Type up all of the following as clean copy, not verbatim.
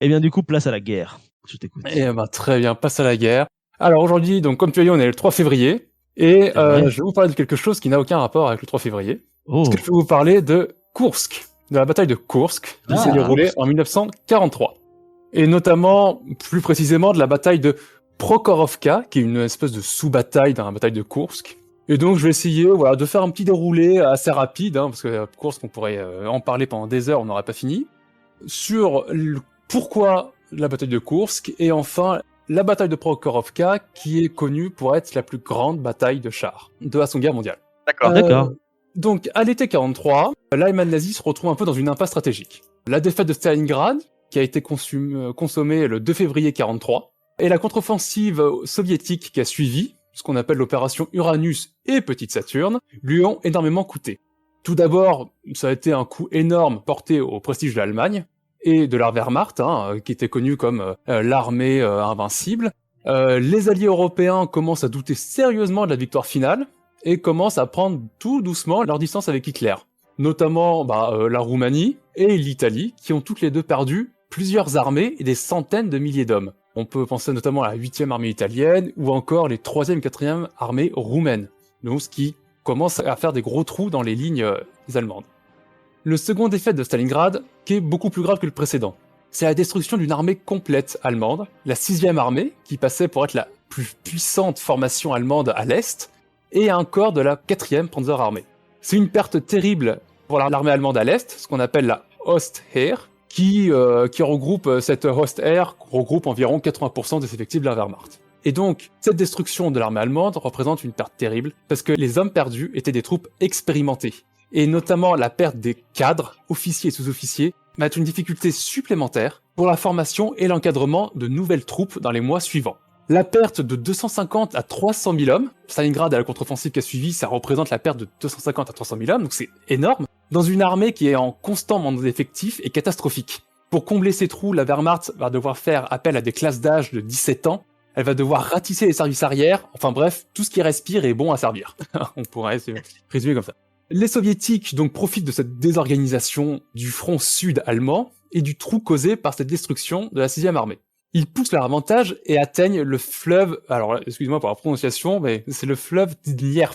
Eh bien, du coup, place à la guerre. Je t'écoute. Eh ben, très bien, passe à la guerre. Alors aujourd'hui, donc comme tu as dit, on est le 3 février, et C'est vrai. je vais vous parler de quelque chose qui n'a aucun rapport avec le 3 février. Parce que Oh! je vais vous parler de Koursk, de la bataille de Koursk, qui s'est Ah! déroulée en 1943. Et notamment, plus précisément, de la bataille de Prokhorovka, qui est une espèce de sous-bataille dans la bataille de Koursk. Et donc je vais essayer voilà, de faire un petit déroulé assez rapide, parce que Koursk, on pourrait en parler pendant des heures, on n'aurait pas fini, sur pourquoi la bataille de Koursk, et enfin la bataille de Prokhorovka, qui est connue pour être la plus grande bataille de chars de la Seconde Guerre mondiale. D'accord. D'accord. Donc, à l'été 43, l'Allemagne nazie se retrouve un peu dans une impasse stratégique. La défaite de Stalingrad, qui a été consommée le 2 février 43, et la contre-offensive soviétique qui a suivi, ce qu'on appelle l'opération Uranus et Petite Saturne, lui ont énormément coûté. Tout d'abord, ça a été un coup énorme porté au prestige de l'Allemagne, et de la Wehrmacht, qui était connue comme l'armée invincible. Les alliés européens commencent à douter sérieusement de la victoire finale, et commencent à prendre tout doucement leur distance avec Hitler. Notamment la Roumanie et l'Italie, qui ont toutes les deux perdu plusieurs armées et des centaines de milliers d'hommes. On peut penser notamment à la 8e armée italienne, ou encore les 3e et 4e armées roumaines, donc ce qui commence à faire des gros trous dans les lignes allemandes. Le second défaite de Stalingrad, qui est beaucoup plus grave que le précédent, c'est la destruction d'une armée complète allemande, la 6e armée, qui passait pour être la plus puissante formation allemande à l'Est, et un corps de la 4e Panzer Armée. C'est une perte terrible pour l'armée allemande à l'Est, ce qu'on appelle la Ostheer, qui regroupe cette Ostheer, regroupe environ 80% des effectifs de la Wehrmacht. Et donc, cette destruction de l'armée allemande représente une perte terrible, parce que les hommes perdus étaient des troupes expérimentées. Et notamment la perte des cadres, officiers et sous-officiers, va être une difficulté supplémentaire pour la formation et l'encadrement de nouvelles troupes dans les mois suivants. La perte de 250 à 300 000 hommes, Stalingrad et la contre-offensive qui a suivi, ça représente la perte de 250 à 300 000 hommes, donc c'est énorme, dans une armée qui est en constant manque d'effectifs et catastrophique. Pour combler ces trous, la Wehrmacht va devoir faire appel à des classes d'âge de 17 ans, elle va devoir ratisser les services arrière, enfin bref, tout ce qui respire est bon à servir. On pourrait résumer comme ça. Les soviétiques donc profitent de cette désorganisation du front sud allemand et du trou causé par cette destruction de la 6e armée. Ils poussent leur avantage et atteignent le fleuve, alors excusez-moi pour la prononciation, mais c'est le fleuve Dnieper.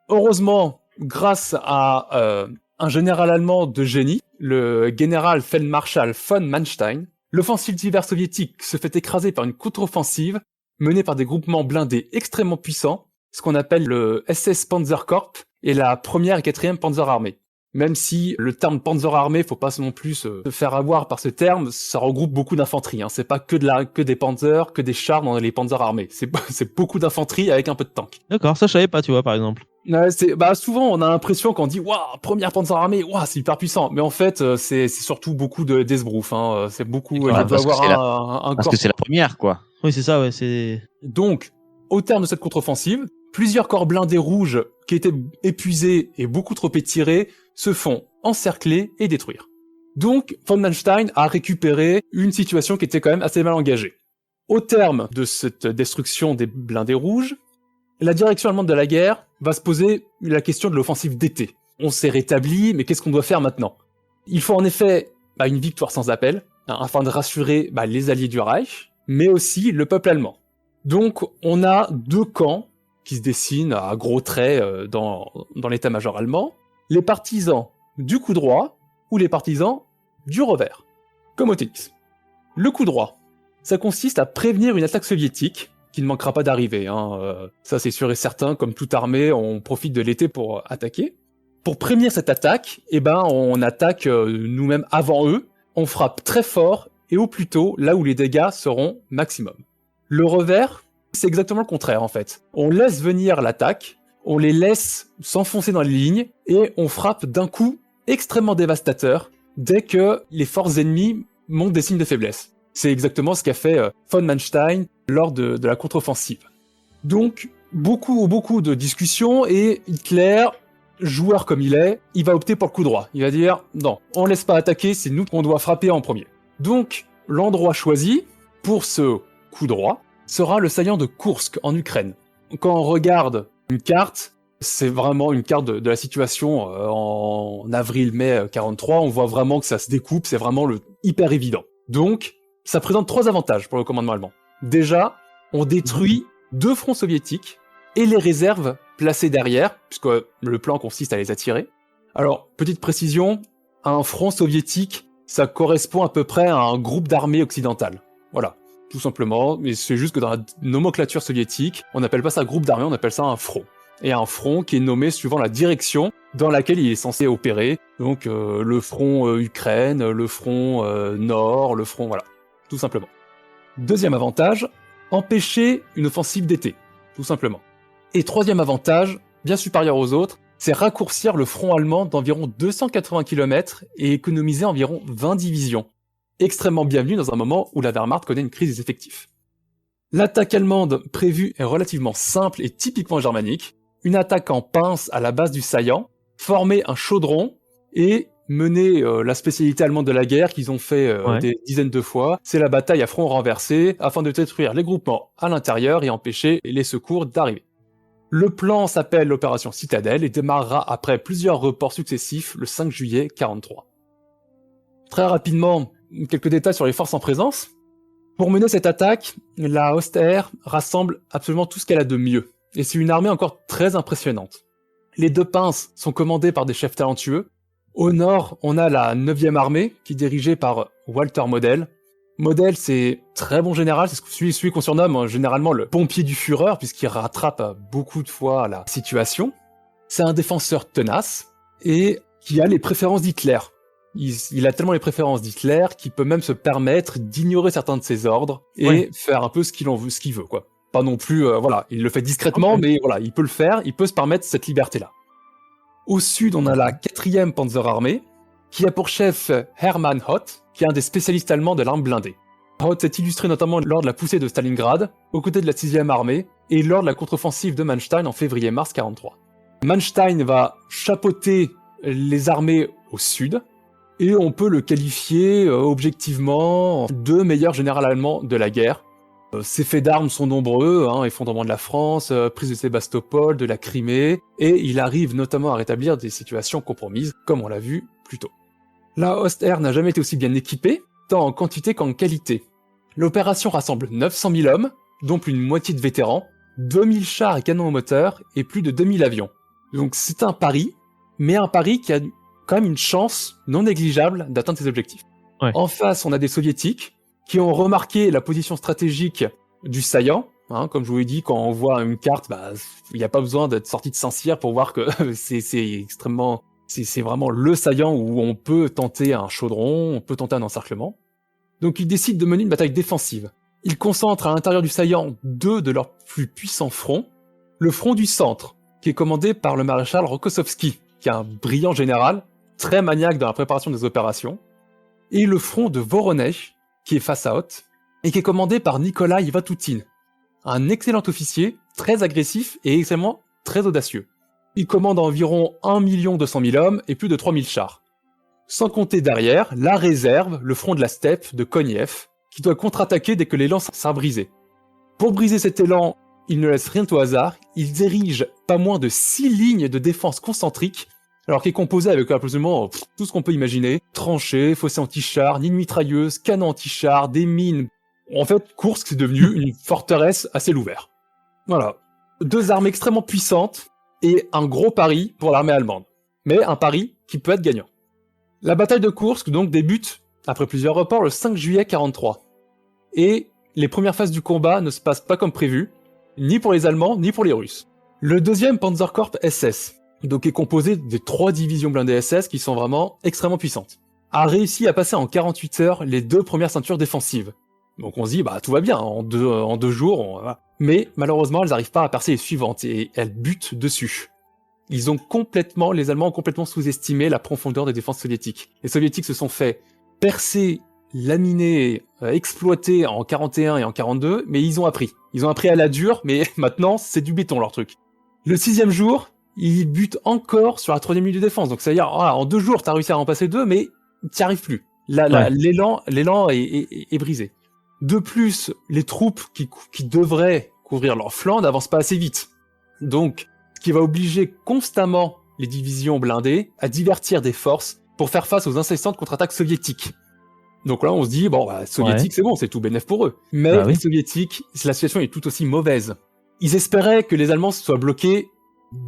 Heureusement, grâce à un général allemand de génie, le général Feldmarschall von Manstein, l'offensive d'hiver soviétique se fait écraser par une contre-offensive menée par des groupements blindés extrêmement puissants, ce qu'on appelle le SS Panzerkorps et la 1e et 4e Panzer Armée. Même si le terme Panzer Armée, faut pas non plus se faire avoir par ce terme, ça regroupe beaucoup d'infanterie. C'est pas que des Panzers, que des chars dans les Panzer Armées. C'est beaucoup d'infanterie avec un peu de tank. D'accord, ça je savais pas, tu vois, par exemple. Ouais, souvent on a l'impression qu'on dit waouh, 1re Panzer Armée, waouh, c'est hyper puissant. Mais en fait, c'est surtout beaucoup d'esbrouf. C'est beaucoup. Il doit avoir un parce corps. que c'est la première, quoi. Oui, c'est ça, ouais, c'est... Donc, au terme de cette contre-offensive, plusieurs corps blindés rouges qui étaient épuisés et beaucoup trop étirés se font encercler et détruire. Donc, von Manstein a récupéré une situation qui était quand même assez mal engagée. Au terme de cette destruction des blindés rouges, la direction allemande de la guerre va se poser la question de l'offensive d'été. On s'est rétabli, mais qu'est-ce qu'on doit faire maintenant ? Il faut en effet une victoire sans appel, afin de rassurer les alliés du Reich, mais aussi le peuple allemand. Donc, on a deux camps qui se dessinent à gros traits dans l'état-major allemand. Les partisans du coup droit ou les partisans du revers, comme au tennis. Le coup droit, ça consiste à prévenir une attaque soviétique qui ne manquera pas d'arriver. Ça c'est sûr et certain, comme toute armée, on profite de l'été pour attaquer. Pour prévenir cette attaque, on attaque nous-mêmes avant eux, on frappe très fort et au plus tôt là où les dégâts seront maximum. Le revers, c'est exactement le contraire en fait. On laisse venir l'attaque, on les laisse s'enfoncer dans les lignes et on frappe d'un coup extrêmement dévastateur dès que les forces ennemies montrent des signes de faiblesse. C'est exactement ce qu'a fait von Manstein lors de la contre-offensive. Donc, beaucoup de discussions et Hitler, joueur comme il est, il va opter pour le coup droit. Il va dire « Non, on laisse pas attaquer, c'est nous qu'on doit frapper en premier ». Donc, l'endroit choisi pour ce coup droit sera le saillant de Koursk en Ukraine. Quand on regarde une carte, c'est vraiment une carte de la situation en avril-mai 43, on voit vraiment que ça se découpe, c'est vraiment hyper évident. Donc, Ça présente 3 avantages pour le commandement allemand. Déjà, on détruit 2 fronts soviétiques et les réserves placées derrière, puisque le plan consiste à les attirer. Alors, petite précision, un front soviétique, ça correspond à peu près à un groupe d'armées occidentales. Voilà, tout simplement, mais c'est juste que dans la nomenclature soviétique, on n'appelle pas ça groupe d'armées, on appelle ça un front. Et un front qui est nommé suivant la direction dans laquelle il est censé opérer, donc le front Ukraine, le front Nord, le front, voilà, tout simplement. Deuxième avantage, empêcher une offensive d'été, tout simplement. Et troisième avantage, bien supérieur aux autres, c'est raccourcir le front allemand d'environ 280 km et économiser environ 20 divisions. Extrêmement bienvenu dans un moment où la Wehrmacht connaît une crise des effectifs. L'attaque allemande prévue est relativement simple et typiquement germanique. Une attaque en pince à la base du saillant, former un chaudron et mener la spécialité allemande de la guerre qu'ils ont fait des dizaines de fois, c'est la bataille à front renversé afin de détruire les groupements à l'intérieur et empêcher les secours d'arriver. Le plan s'appelle l'opération Citadelle et démarrera après plusieurs reports successifs le 5 juillet 1943. Très rapidement, quelques détails sur les forces en présence. Pour mener cette attaque, la Oster rassemble absolument tout ce qu'elle a de mieux. Et c'est une armée encore très impressionnante. Les 2 pinces sont commandées par des chefs talentueux. Au nord, on a la 9e armée, qui est dirigée par Walter Model. Model, c'est très bon général, c'est celui qu'on surnomme généralement le pompier du Führer, puisqu'il rattrape beaucoup de fois la situation. C'est un défenseur tenace, et qui a les préférences d'Hitler. Il a tellement les préférences d'Hitler qu'il peut même se permettre d'ignorer certains de ses ordres, et faire un peu ce qu'il veut, quoi. Pas non plus, voilà, il le fait discrètement, mais voilà, il peut le faire, il peut se permettre cette liberté-là. Au sud, on a la 4e Panzerarmee, qui a pour chef Hermann Hoth, qui est un des spécialistes allemands de l'arme blindée. Hoth s'est illustré notamment lors de la poussée de Stalingrad, aux côtés de la 6e armée, et lors de la contre-offensive de Manstein en février-mars 1943. Manstein va chapeauter les armées au sud, et on peut le qualifier objectivement de meilleur général allemand de la guerre. Ses faits d'armes sont nombreux, effondrement de la France, prise de Sébastopol, de la Crimée, et il arrive notamment à rétablir des situations compromises, comme on l'a vu plus tôt. La Oster n'a jamais été aussi bien équipée, tant en quantité qu'en qualité. L'opération rassemble 900 000 hommes, dont plus d'une moitié de vétérans, 2000 chars et canons au moteur, et plus de 2000 avions. Donc c'est un pari, mais un pari qui a quand même une chance non négligeable d'atteindre ses objectifs. Ouais. En face, on a des soviétiques, qui ont remarqué la position stratégique du saillant. Comme je vous l'ai dit, quand on voit une carte, il n'y a pas besoin d'être sorti de Saint-Cyr pour voir que c'est vraiment le saillant où on peut tenter un chaudron, on peut tenter un encerclement. Donc ils décident de mener une bataille défensive. Ils concentrent à l'intérieur du saillant 2 de leurs plus puissants fronts. Le front du centre, qui est commandé par le maréchal Rokossovski, qui est un brillant général, très maniaque dans la préparation des opérations. Et le front de Voronezh, qui est face à Hoth, et qui est commandé par Nikolai Vatutin, un excellent officier, très agressif et extrêmement très audacieux. Il commande environ 1 200 000 hommes et plus de 3000 chars. Sans compter derrière, la réserve, le front de la steppe de Koniev, qui doit contre-attaquer dès que l'élan sera brisé. Pour briser cet élan, il ne laisse rien au hasard, il érige pas moins de 6 lignes de défense concentriques, alors qui est composé avec absolument tout ce qu'on peut imaginer, tranchées, fossés anti-chars, lignes mitrailleuses, canons anti-chars, des mines. En fait, Kursk c'est devenu une forteresse à ciel ouvert. Voilà. 2 armées extrêmement puissantes et un gros pari pour l'armée allemande. Mais un pari qui peut être gagnant. La bataille de Kursk donc débute, après plusieurs reports, le 5 juillet 1943. Et les premières phases du combat ne se passent pas comme prévu, ni pour les Allemands, ni pour les Russes. Le 2e Panzerkorps SS, donc est composé des 3 divisions blindées SS qui sont vraiment extrêmement puissantes, a réussi à passer en 48 heures les 2 premières ceintures défensives. Donc on se dit, tout va bien, en deux jours, mais malheureusement elles n'arrivent pas à percer les suivantes et elles butent dessus. Les Allemands ont complètement sous-estimé la profondeur des défenses soviétiques. Les soviétiques se sont fait percer, laminer, exploiter en 41 et en 42, mais ils ont appris. Ils ont appris à la dure, mais maintenant c'est du béton leur truc. Le 6e jour, ils butent encore sur la 3e ligne de défense. Donc ça veut dire, en 2 jours t'as réussi à en passer 2, mais t'y arrives plus. L'élan est brisé. De plus, les troupes qui devraient couvrir leur flanc n'avancent pas assez vite. Donc, ce qui va obliger constamment les divisions blindées à divertir des forces pour faire face aux incessantes contre-attaques soviétiques. Donc là, on se dit, bon, soviétiques, c'est bon, c'est tout bénef pour eux. Mais Bah oui. les soviétiques, la situation est tout aussi mauvaise. Ils espéraient que les Allemands soient bloqués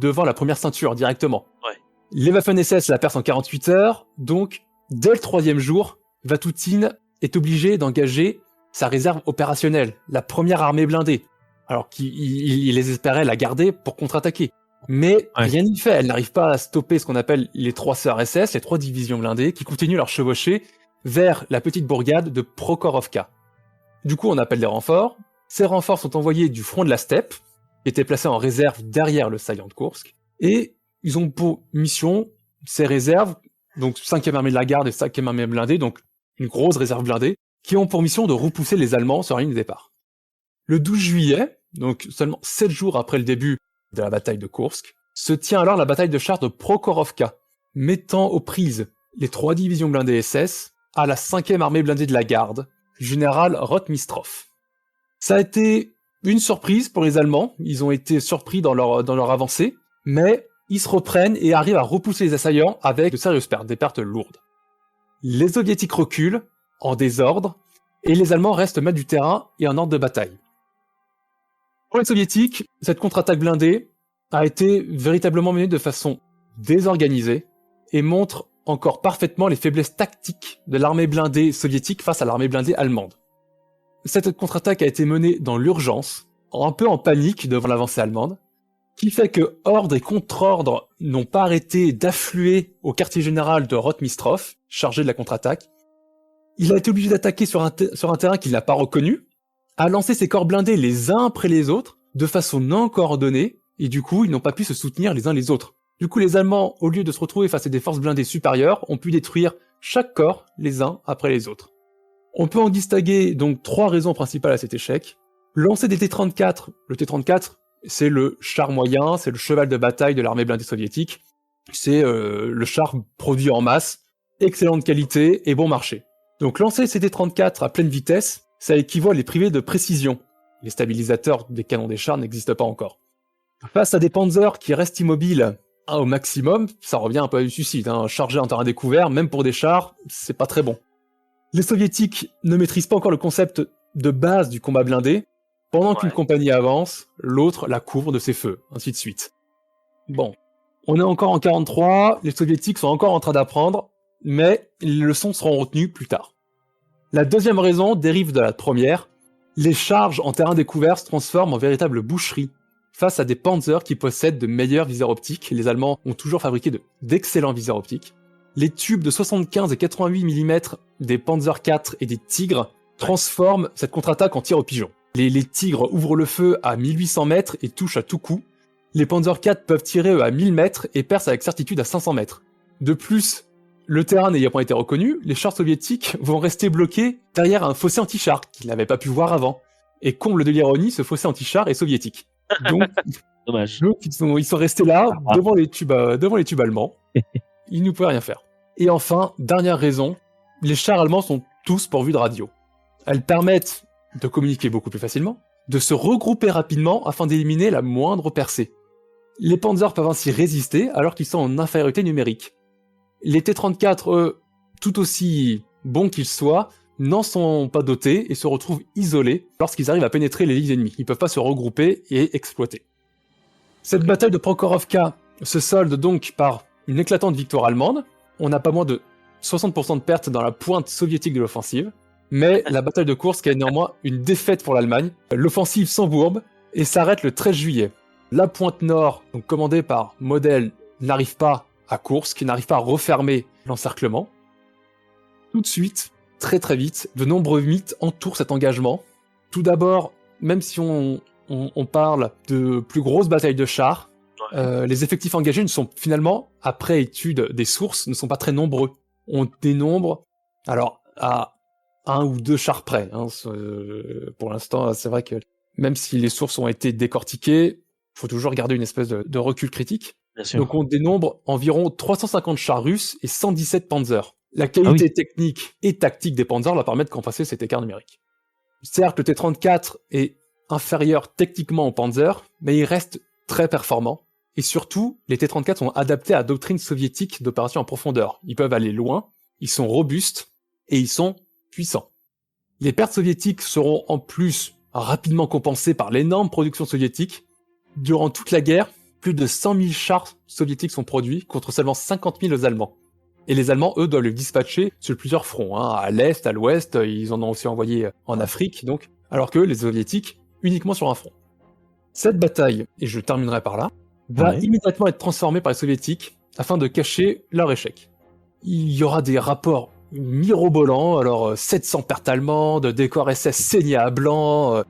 devant la première ceinture directement. Ouais. Les Waffen-SS la percent en 48 heures, donc dès le 3e jour, Vatoutine est obligé d'engager sa réserve opérationnelle, la première armée blindée, alors qu'il les espérait la garder pour contre-attaquer. Mais rien n'y fait, elle n'arrive pas à stopper ce qu'on appelle les 3 sœurs SS, les 3 divisions blindées, qui continuent leur chevauchée vers la petite bourgade de Prokhorovka. Du coup, on appelle des renforts. Ces renforts sont envoyés du front de la steppe, qui était placé en réserve derrière le saillant de Koursk, et ils ont pour mission ces réserves, donc 5e armée de la garde et 5e armée blindée, donc une grosse réserve blindée, qui ont pour mission de repousser les Allemands sur la ligne de départ. Le 12 juillet, donc seulement 7 jours après le début de la bataille de Koursk, se tient alors la bataille de chars de Prokhorovka, mettant aux prises les 3 divisions blindées SS à la 5e armée blindée de la garde, général Rotmistrov. Ça a été une surprise pour les Allemands, ils ont été surpris dans leur avancée, mais ils se reprennent et arrivent à repousser les assaillants avec de sérieuses pertes, des pertes lourdes. Les Soviétiques reculent, en désordre, et les Allemands restent maîtres du terrain et en ordre de bataille. Pour les Soviétiques, cette contre-attaque blindée a été véritablement menée de façon désorganisée et montre encore parfaitement les faiblesses tactiques de l'armée blindée soviétique face à l'armée blindée allemande. Cette contre-attaque a été menée dans l'urgence, un peu en panique devant l'avancée allemande, qui fait que ordre et contre-ordre n'ont pas arrêté d'affluer au quartier général de Rotmistrov, chargé de la contre-attaque. Il a été obligé d'attaquer sur un terrain qu'il n'a pas reconnu, a lancé ses corps blindés les uns après les autres, de façon non coordonnée, et du coup, ils n'ont pas pu se soutenir les uns les autres. Du coup, les Allemands, au lieu de se retrouver face à des forces blindées supérieures, ont pu détruire chaque corps les uns après les autres. On peut en distinguer donc 3 raisons principales à cet échec. Lancer des T-34, le T-34, c'est le char moyen, c'est le cheval de bataille de l'armée blindée soviétique, c'est le char produit en masse, excellente qualité et bon marché. Donc lancer ces T-34 à pleine vitesse, ça équivaut à les priver de précision. Les stabilisateurs des canons des chars n'existent pas encore. Face à des panzers qui restent immobiles au maximum, ça revient un peu à du suicide. Charger en terrain découvert, même pour des chars, c'est pas très bon. Les soviétiques ne maîtrisent pas encore le concept de base du combat blindé. Pendant qu'une compagnie avance, l'autre la couvre de ses feux, ainsi de suite. Bon, on est encore en 43, les soviétiques sont encore en train d'apprendre, mais les leçons seront retenues plus tard. La deuxième raison dérive de la première. Les charges en terrain découvert se transforment en véritable boucherie. Face à des panzers qui possèdent de meilleurs viseurs optiques, les Allemands ont toujours fabriqué d'excellents viseurs optiques. Les tubes de 75 et 88 mm des Panzer IV et des Tigres transforment cette contre-attaque en tir au pigeon. Les Tigres ouvrent le feu à 1800 mètres et touchent à tout coup. Les Panzer IV peuvent tirer à 1000 mètres et percent avec certitude à 500 mètres. De plus, le terrain n'ayant pas été reconnu, les chars soviétiques vont rester bloqués derrière un fossé anti-char qu'ils n'avaient pas pu voir avant. Et comble de l'ironie, ce fossé anti-char est soviétique. Donc, Dommage. Ils sont restés là, devant les tubes allemands. Ils ne pouvaient rien faire. Et enfin, dernière raison, les chars allemands sont tous pourvus de radio. Elles permettent de communiquer beaucoup plus facilement, de se regrouper rapidement afin d'éliminer la moindre percée. Les panzers peuvent ainsi résister alors qu'ils sont en infériorité numérique. Les T-34, eux, tout aussi bons qu'ils soient, n'en sont pas dotés et se retrouvent isolés lorsqu'ils arrivent à pénétrer les lignes ennemies. Ils peuvent pas se regrouper et exploiter. Cette bataille de Prokhorovka se solde donc par une éclatante victoire allemande. On n'a pas moins de 60% de pertes dans la pointe soviétique de l'offensive. Mais la bataille de Koursk est néanmoins une défaite pour l'Allemagne. L'offensive s'embourbe et s'arrête le 13 juillet. La pointe nord, donc commandée par Model, n'arrive pas à Koursk, n'arrive pas à refermer l'encerclement. Tout de suite, très très vite, de nombreux mythes entourent cet engagement. Tout d'abord, même si on parle de plus grosses batailles de chars, les effectifs engagés ne sont finalement, après étude des sources, ne sont pas très nombreux. On dénombre, alors à 1 ou 2 chars près. Pour l'instant, c'est vrai que même si les sources ont été décortiquées, il faut toujours garder une espèce de recul critique. Bien sûr. Donc on dénombre environ 350 chars russes et 117 panzers. La qualité technique et tactique des panzers leur permet de compenser cet écart numérique. Certes, le T-34 est inférieur techniquement au panzer, mais il reste très performant. Et surtout, les T-34 sont adaptés à la doctrine soviétique d'opération en profondeur. Ils peuvent aller loin, ils sont robustes, et ils sont puissant. Les pertes soviétiques seront en plus rapidement compensées par l'énorme production soviétique. Durant toute la guerre, plus de 100 000 chars soviétiques sont produits contre seulement 50 000 aux Allemands. Et les Allemands, eux, doivent les dispatcher sur plusieurs fronts, à l'Est, à l'Ouest, ils en ont aussi envoyé en Afrique, donc, alors que les Soviétiques, uniquement sur un front. Cette bataille, et je terminerai par là, va immédiatement être transformée par les Soviétiques afin de cacher leur échec. Il y aura des rapports mirobolants, alors 700 pertes allemandes, des corps SS saignés à blanc,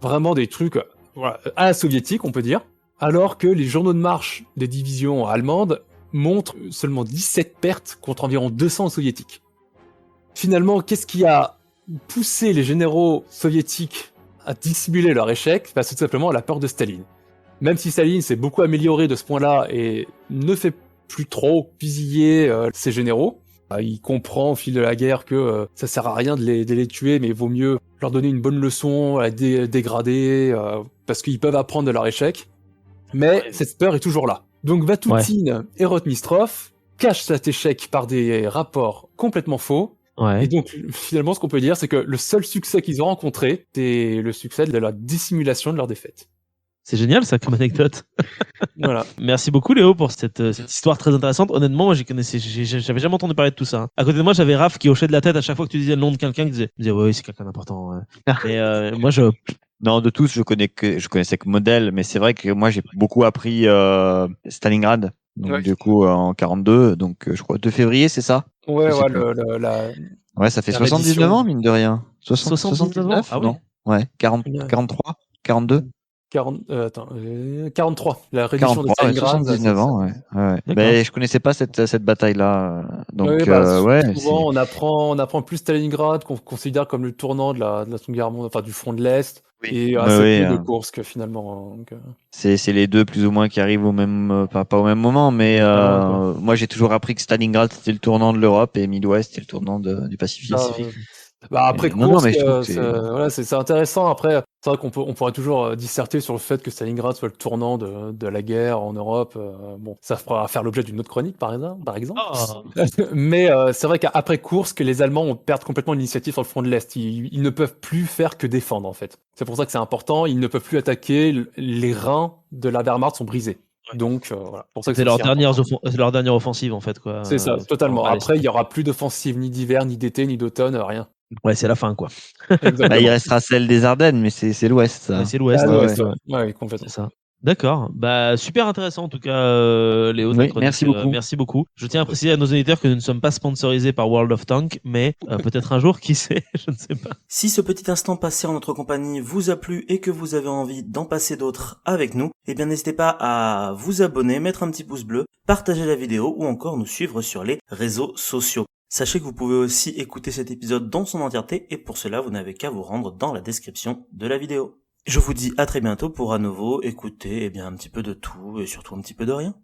vraiment des trucs à la soviétique, on peut dire, alors que les journaux de marche des divisions allemandes montrent seulement 17 pertes contre environ 200 soviétiques. Finalement, qu'est-ce qui a poussé les généraux soviétiques à dissimuler leur échec? C'est tout simplement la peur de Staline. Même si Staline s'est beaucoup amélioré de ce point-là et ne fait plus trop fusiller ses généraux, il comprend au fil de la guerre que ça sert à rien de les tuer, mais il vaut mieux leur donner une bonne leçon, la dégrader, parce qu'ils peuvent apprendre de leur échec. Mais cette peur est toujours là. Donc Vatoutine et Rotmistrov cachent cet échec par des rapports complètement faux. Et donc finalement, ce qu'on peut dire, c'est que le seul succès qu'ils ont rencontré, c'est le succès de la dissimulation de leur défaite. C'est génial ça comme anecdote. Voilà. Merci beaucoup Léo pour cette histoire très intéressante. Honnêtement, moi j'avais jamais entendu parler de tout ça. À côté de moi, j'avais Raph qui hochait de la tête à chaque fois que tu disais le nom de quelqu'un, qui disait oui, c'est quelqu'un d'important. Et moi non, de tous, je connaissais que Model, mais c'est vrai que moi j'ai beaucoup appris Stalingrad. Donc du coup en 42, donc je crois 2 février, c'est ça? Ouais, ça fait 79 ans mine de rien. 79 ans. Ah non. Ouais, 43, 42. 43, la reddition de Stalingrad. 79 ans, ouais. Mais je connaissais pas cette bataille-là. Donc, souvent, on apprend plus Stalingrad, qu'on considère comme le tournant de la Seconde Guerre mondiale, enfin du front de l'Est, et assez peu de Kursk finalement. Donc, c'est les deux plus ou moins qui arrivent au même, pas au même moment, mais moi j'ai toujours appris que Stalingrad c'était le tournant de l'Europe et Midwest c'était le tournant du Pacifique. Après Kursk, c'est intéressant. Après, c'est vrai qu'on pourrait toujours disserter sur le fait que Stalingrad soit le tournant de la guerre en Europe. Bon, ça pourra faire l'objet d'une autre chronique, par exemple. Oh. Mais c'est vrai qu'après Kursk, les Allemands perdent complètement l'initiative sur le front de l'Est. Ils ne peuvent plus faire que défendre, en fait. C'est pour ça que c'est important. Ils ne peuvent plus attaquer. Les reins de la Wehrmacht sont brisés. Donc voilà. Pour ça que c'est leur dernière offensive en fait quoi. C'est ça, totalement. Après, il y aura plus d'offensive ni d'hiver, ni d'été, ni d'automne, rien. Ouais, c'est la fin quoi. Bah, il restera celle des Ardennes, mais c'est l'Ouest. Ça. Ouais, c'est l'Ouest. Ouais, complètement. C'est ça. D'accord. Bah super intéressant en tout cas, Léo. Merci beaucoup. Merci beaucoup. Je tiens à préciser à nos auditeurs que nous ne sommes pas sponsorisés par World of Tanks, mais peut-être un jour, qui sait, je ne sais pas. Si ce petit instant passé en notre compagnie vous a plu et que vous avez envie d'en passer d'autres avec nous, eh bien n'hésitez pas à vous abonner, mettre un petit pouce bleu, partager la vidéo ou encore nous suivre sur les réseaux sociaux. Sachez que vous pouvez aussi écouter cet épisode dans son entièreté et pour cela vous n'avez qu'à vous rendre dans la description de la vidéo. Je vous dis à très bientôt pour à nouveau écouter un petit peu de tout et surtout un petit peu de rien.